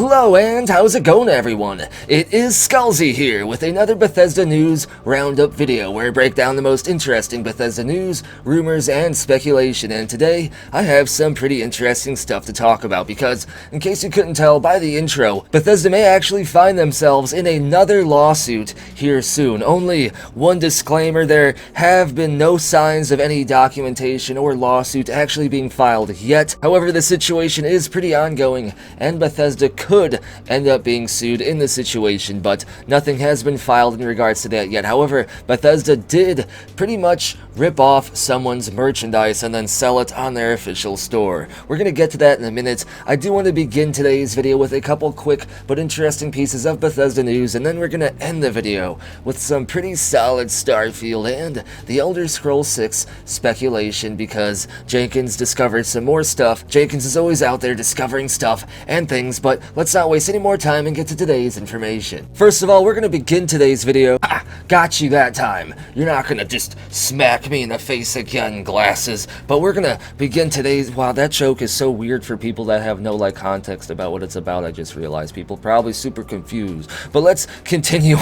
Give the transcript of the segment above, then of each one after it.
Hello and how's it going, everyone? It is Skullzi here with another Bethesda News Roundup video where I break down the most interesting Bethesda news, rumors, and speculation, and today I have some pretty interesting stuff to talk about because, in case you couldn't tell by the intro, Bethesda may actually find themselves in another lawsuit here soon. Only one disclaimer, there have been no signs of any documentation or lawsuit actually being filed yet. However, the situation is pretty ongoing and Bethesda could end up being sued in the situation, but nothing has been filed in regards to that yet. However, Bethesda did pretty much rip off someone's merchandise and then sell it on their official store. We're going to get to that in a minute. I do want to begin today's video with a couple quick but interesting pieces of Bethesda news, and then we're going to end the video with some pretty solid Starfield and the Elder Scrolls VI speculation because Jenkins discovered some more stuff. Jenkins is always out there discovering stuff and things, but let's not waste any more time and get to today's information. First of all, we're going to begin today's video. Got you that time. You're not going to just smack me in the face again, glasses. But we're going to begin today's... Wow, that joke is so weird for people that have no, context about what it's about. I just realized people probably super confused. But let's continue.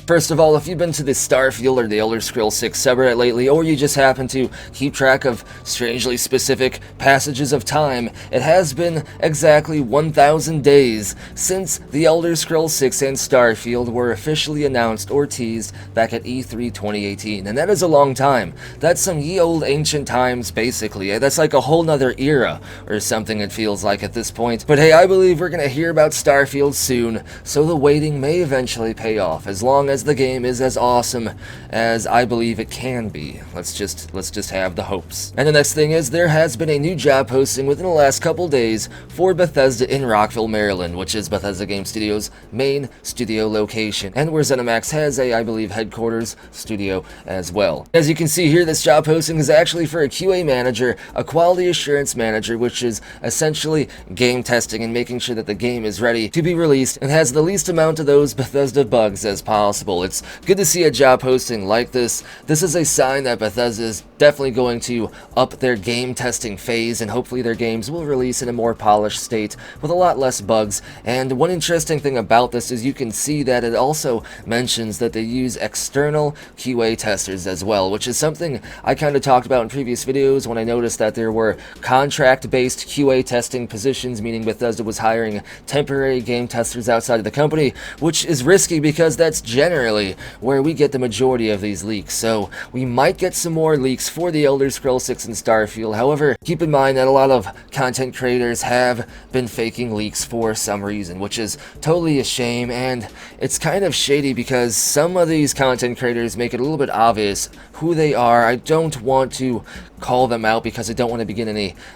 First of all, if you've been to the Starfield or the Elder Scrolls VI subreddit lately, or you just happen to keep track of strangely specific passages of time, it has been exactly 1,000 days since the Elder Scrolls VI and Starfield were officially announced or teased back at E3 2018, and that is a long time. That's some ye old ancient times, basically. That's like a whole nother era or something, it feels like at this point. But hey, I believe we're gonna hear about Starfield soon, so the waiting may eventually pay off, as long as the game is as awesome as I believe it can be. Let's just have the hopes. And the next thing is, there has been a new job posting within the last couple days for Bethesda in Rockville, Maryland, which is Bethesda Game Studios' main studio location, and where ZeniMax has a, I believe, headquarters studio as well. As you can see here, this job posting is actually for a QA manager, a quality assurance manager, which is essentially game testing and making sure that the game is ready to be released and has the least amount of those Bethesda bugs as possible. It's good to see a job posting like this. This is a sign that Bethesda is definitely going to up their game testing phase, and hopefully their games will release in a more polished state with a lot less bugs. And one interesting thing about this is you can see that it also mentions that they use external QA testers as well, which is something I kind of talked about in previous videos when I noticed that there were contract-based QA testing positions, meaning Bethesda was hiring temporary game testers outside of the company, which is risky because that's generally where we get the majority of these leaks. So we might get some more leaks for the Elder Scrolls VI and Starfield. However, keep in mind that a lot of content creators have been faking leaks for some reason, which is totally a shame, and it's kind of shady because some of these content creators make it a little bit obvious who they are. I don't want to call them out because I don't want to begin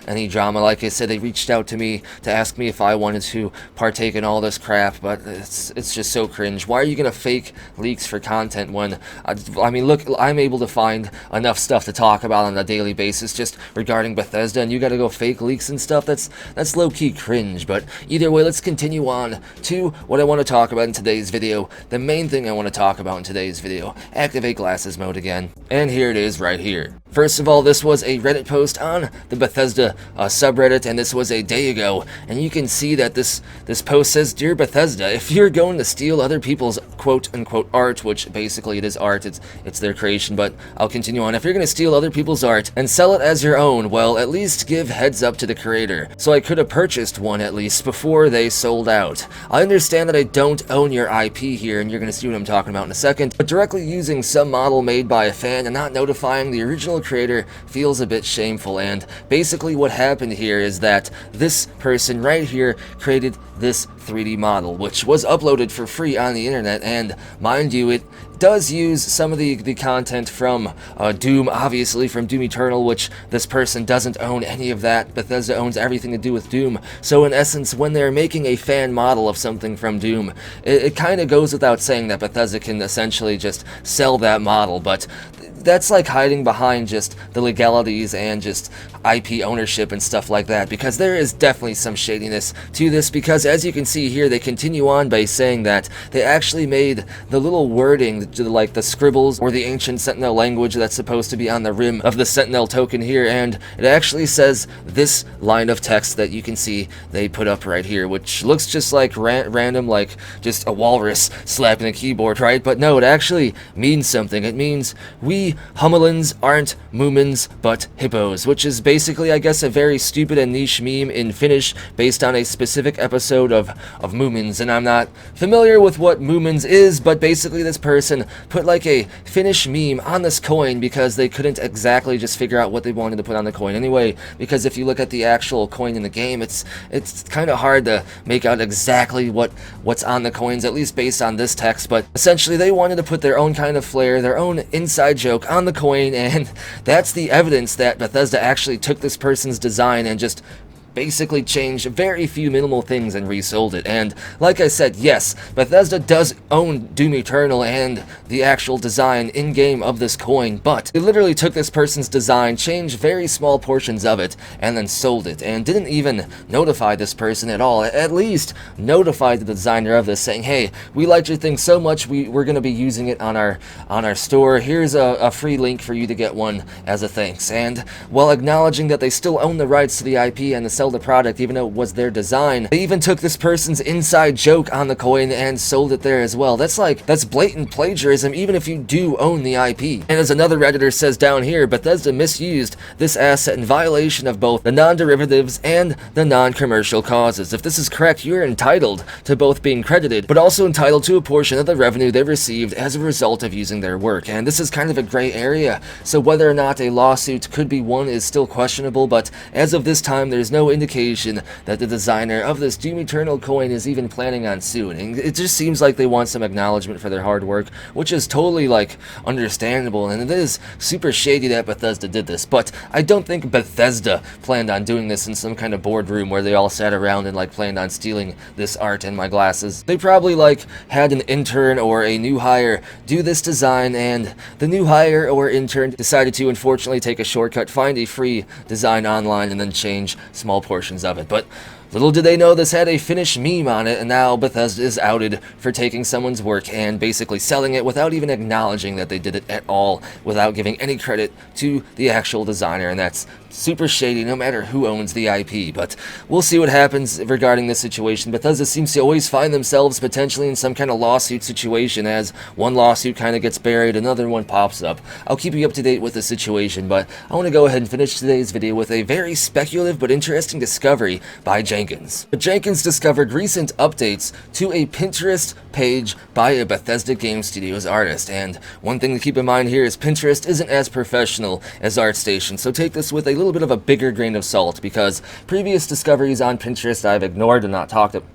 any drama. Like I said, they reached out to me to ask me if I wanted to partake in all this crap, but it's just so cringe. Why are you going to fake leaks for content when, I mean, look, I'm able to find enough stuff to talk about on a daily basis just regarding Bethesda, and you got to go fake leaks and stuff? That's low-key cringe. But either way, let's continue on to what I want to talk about in today's video. The main thing I want to talk about in today's video: activate glasses mode again. And here it is right here. First of all, this was a Reddit post on the Bethesda subreddit, and this was a day ago, and you can see that this post says, "Dear Bethesda, if you're going to steal other people's quote-unquote art," which basically it is art, it's their creation, but I'll continue on. "If you're going to steal other people's art and sell it as your own, well, at least give heads up to the creator, so I could have purchased one at least before they sold out. I understand that I don't own your IP here," and you're going to see what I'm talking about in a second, "but directly using some model made by a fan and not notifying the original creator feels a bit shameful." And basically what happened here is that this person right here created this 3D model, which was uploaded for free on the internet, and mind you, it does use some of the content from Doom, obviously, from Doom Eternal, which this person doesn't own any of that. Bethesda owns everything to do with Doom. So in essence, when they're making a fan model of something from Doom, it kind of goes without saying that Bethesda can essentially just sell that model. But that's like hiding behind just the legalities and just IP ownership and stuff like that, because there is definitely some shadiness to this, because as you can see here, they continue on by saying that they actually made the little wording, like the scribbles or the ancient Sentinel language that's supposed to be on the rim of the Sentinel token here, and it actually says this line of text that you can see they put up right here, which looks just like random, like just a walrus slapping a keyboard, right? But no, it actually means something. It means, we Hummelins aren't Moomins, but hippos, which is basically, I guess, a very stupid and niche meme in Finnish based on a specific episode of Moomins, and I'm not familiar with what Moomins is, but basically this person put like a Finnish meme on this coin because they couldn't exactly just figure out what they wanted to put on the coin anyway, because if you look at the actual coin in the game, it's kind of hard to make out exactly what's on the coins, at least based on this text, but essentially they wanted to put their own kind of flair, their own inside joke on the coin, and that's the evidence that Bethesda actually took this person's design and just basically changed very few minimal things and resold it. And like I said, yes, Bethesda does own Doom Eternal and the actual design in-game of this coin, but they literally took this person's design, changed very small portions of it, and then sold it, and didn't even notify this person at all. At least notify the designer of this, saying, hey, we liked your thing so much, we're going to be using it on our store. Here's a free link for you to get one as a thanks. And while acknowledging that they still own the rights to the IP and the the product, even though it was their design, they even took this person's inside joke on the coin and sold it there as well. That's blatant plagiarism, even if you do own the IP. And as another Redditor says down here, Bethesda misused this asset in violation of both the non-derivatives and the non-commercial causes. If this is correct, you're entitled to both being credited, but also entitled to a portion of the revenue they received as a result of using their work. And this is kind of a gray area, so whether or not a lawsuit could be won is still questionable, but as of this time, there's no indication that the designer of this Doom Eternal coin is even planning on suing. It just seems like they want some acknowledgement for their hard work, which is totally, like, understandable, and it is super shady that Bethesda did this, but I don't think Bethesda planned on doing this in some kind of boardroom where they all sat around and, like, planned on stealing this art and my glasses. They probably, like, had an intern or a new hire do this design, and the new hire or intern decided to, unfortunately, take a shortcut, find a free design online, and then change small portions of it. But little did they know this had a Finnish meme on it, and now Bethesda is outed for taking someone's work and basically selling it without even acknowledging that they did it at all, without giving any credit to the actual designer, and that's super shady no matter who owns the IP. But we'll see what happens regarding this situation. Bethesda seems to always find themselves potentially in some kind of lawsuit situation. As one lawsuit kind of gets buried, another one pops up. I'll keep you up to date with the situation, but I want to go ahead and finish today's video with a very speculative but interesting discovery by Jenkins. Jenkins discovered recent updates to a Pinterest page by a Bethesda Game Studios artist, and one thing to keep in mind here is Pinterest isn't as professional as ArtStation, so take this with a little bit of a bigger grain of salt, because previous discoveries on Pinterest I've ignored and not talked about.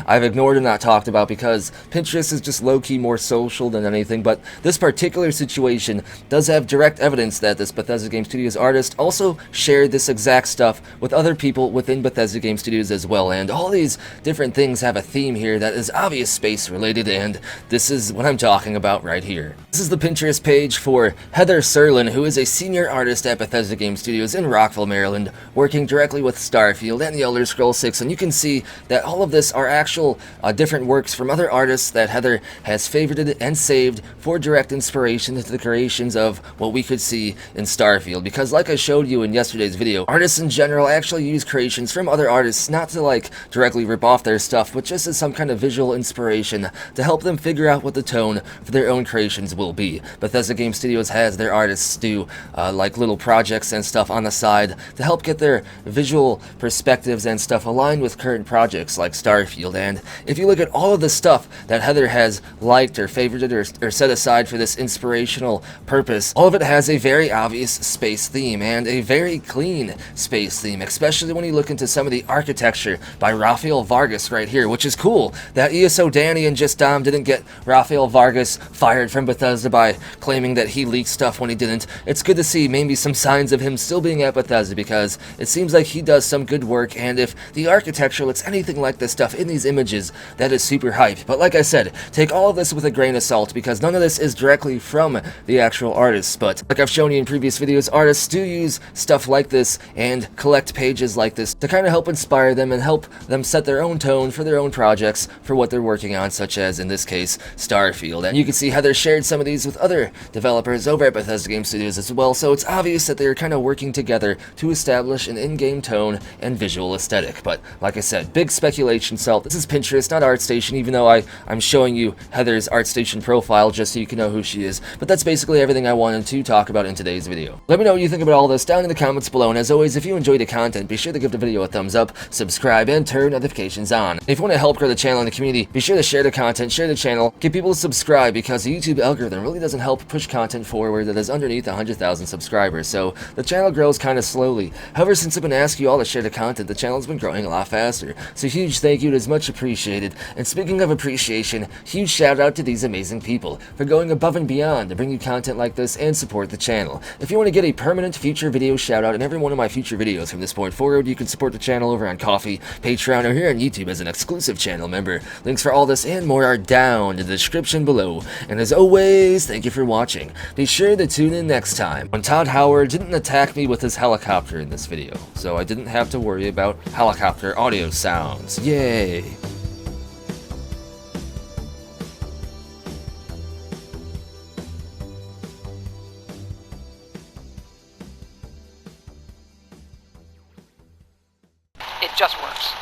I've ignored and not talked about because Pinterest is just low-key more social than anything, but this particular situation does have direct evidence that this Bethesda Game Studios artist also shared this exact stuff with other people within Bethesda Game Studios as well, and all these different things have a theme here that is obvious space related, and this is what I'm talking about right here. This is the Pinterest page for Heather Serlin, who is a senior artist at Bethesda Game Studios in Rockville, Maryland, working directly with Starfield and The Elder Scrolls 6, and you can see that all of this are actual different works from other artists that Heather has favorited and saved for direct inspiration to the creations of what we could see in Starfield. Because like I showed you in yesterday's video, artists in general actually use creations from other artists not to like directly rip off their stuff, but just as some kind of visual inspiration to help them figure out what the tone for their own creations will be. Bethesda Game Studios has their artists do like little projects and stuff on the side to help get their visual perspectives and stuff aligned with current projects like Starfield. And if you look at all of the stuff that Heather has liked or favorited or set aside for this inspirational purpose, all of it has a very obvious space theme and a very clean space theme, especially when you look into some of the architecture by Rafael Vargas right here, which is cool that ESO Danny and Just Dom didn't get Rafael Vargas fired from Bethesda by claiming that he leaked stuff when he didn't. It's good to see maybe some signs of him still being at Bethesda, because it seems like he does some good work, and if the architecture looks anything like like this stuff in these images, that is super hype. But like I said, take all of this with a grain of salt, because none of this is directly from the actual artists. But like I've shown you in previous videos, artists do use stuff like this and collect pages like this to kind of help inspire them and help them set their own tone for their own projects for what they're working on, such as in this case Starfield. And you can see Heather shared some of these with other developers over at Bethesda Game Studios as well, so it's obvious that they're kind of working together to establish an in-game tone and visual aesthetic. But like I said, big speculation salt. This is Pinterest, not ArtStation, even though I'm showing you Heather's ArtStation profile just so you can know who she is. But that's basically everything I wanted to talk about in today's video. Let me know what you think about all this down in the comments below, and as always, if you enjoyed the content, be sure to give the video a thumbs up, subscribe, and turn notifications on. If you want to help grow the channel and the community, be sure to share the content, share the channel, get people to subscribe, because the YouTube algorithm really doesn't help push content forward that is underneath 100,000 subscribers, so the channel grows kind of slowly. However, since I've been asking you all to share the content, the channel's been growing a lot faster, so huge thank you, it is much appreciated. And speaking of appreciation, huge shout out to these amazing people for going above and beyond to bring you content like this and support the channel. If you want to get a permanent future video shout out in every one of my future videos from this point forward, you can support the channel over on Ko-fi, Patreon, or here on YouTube as an exclusive channel member. Links for all this and more are down in the description below. And as always, thank you for watching. Be sure to tune in next time when Todd Howard didn't attack me with his helicopter in this video, so I didn't have to worry about helicopter audio sounds. Yay! It just works.